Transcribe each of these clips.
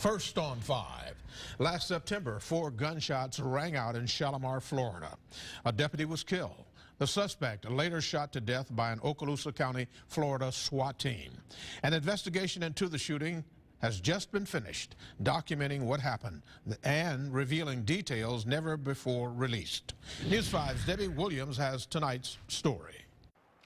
First on 5. Last September, 4 gunshots rang out in Shalimar, Florida. A deputy was killed. The suspect later shot to death by an Okaloosa County, Florida SWAT team. An investigation into the shooting has just been finished, documenting what happened and revealing details never before released. News 5's Debbie Williams has tonight's story.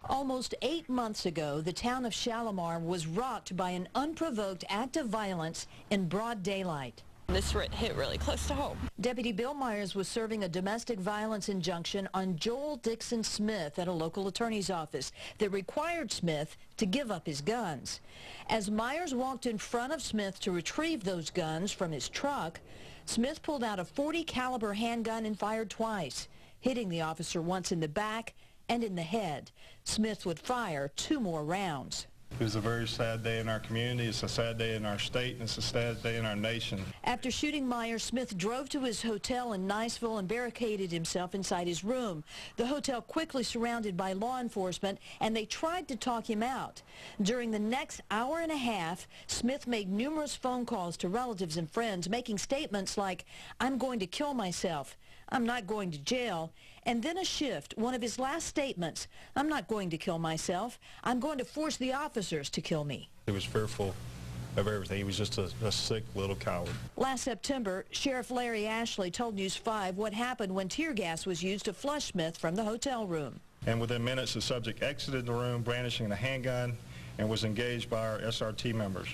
Almost 8 months ago, the town of Shalimar was rocked by an unprovoked act of violence in broad daylight. This hit really close to home. Deputy Bill Myers was serving a domestic violence injunction on Joel Dixon Smith at a local attorney's office that required Smith to give up his guns. As Myers walked in front of Smith to retrieve those guns from his truck, Smith pulled out a .40 caliber handgun and fired twice, hitting the officer once in the back and in the head. Smith would fire 2 more rounds. It was a very sad day in our community. It's a sad day in our state, and it's a sad day in our nation. After shooting Myers, Smith drove to his hotel in Niceville and barricaded himself inside his room. The hotel quickly surrounded by law enforcement, and they tried to talk him out. During the next hour and a half, Smith made numerous phone calls to relatives and friends, making statements like, "I'm going to kill myself. I'm not going to jail." And then a shift, one of his last statements, "I'm not going to kill myself. I'm going to force the officers to kill me." He was fearful of everything. He was just a sick little coward. Last September, Sheriff Larry Ashley told News 5 what happened when tear gas was used to flush Smith from the hotel room. And within minutes, the subject exited the room brandishing a handgun and was engaged by our SRT members.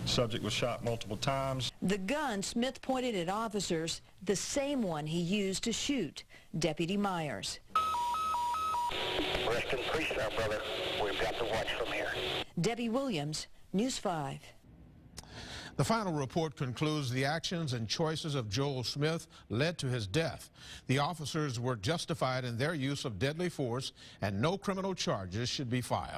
The subject was shot multiple times. The gun Smith pointed at officers, the same one he used to shoot Deputy Myers. Rest in peace, our brother. We've got to watch from here. Debbie Williams, News 5. The final report concludes the actions and choices of Joel Smith led to his death. The officers were justified in their use of deadly force, and no criminal charges should be filed.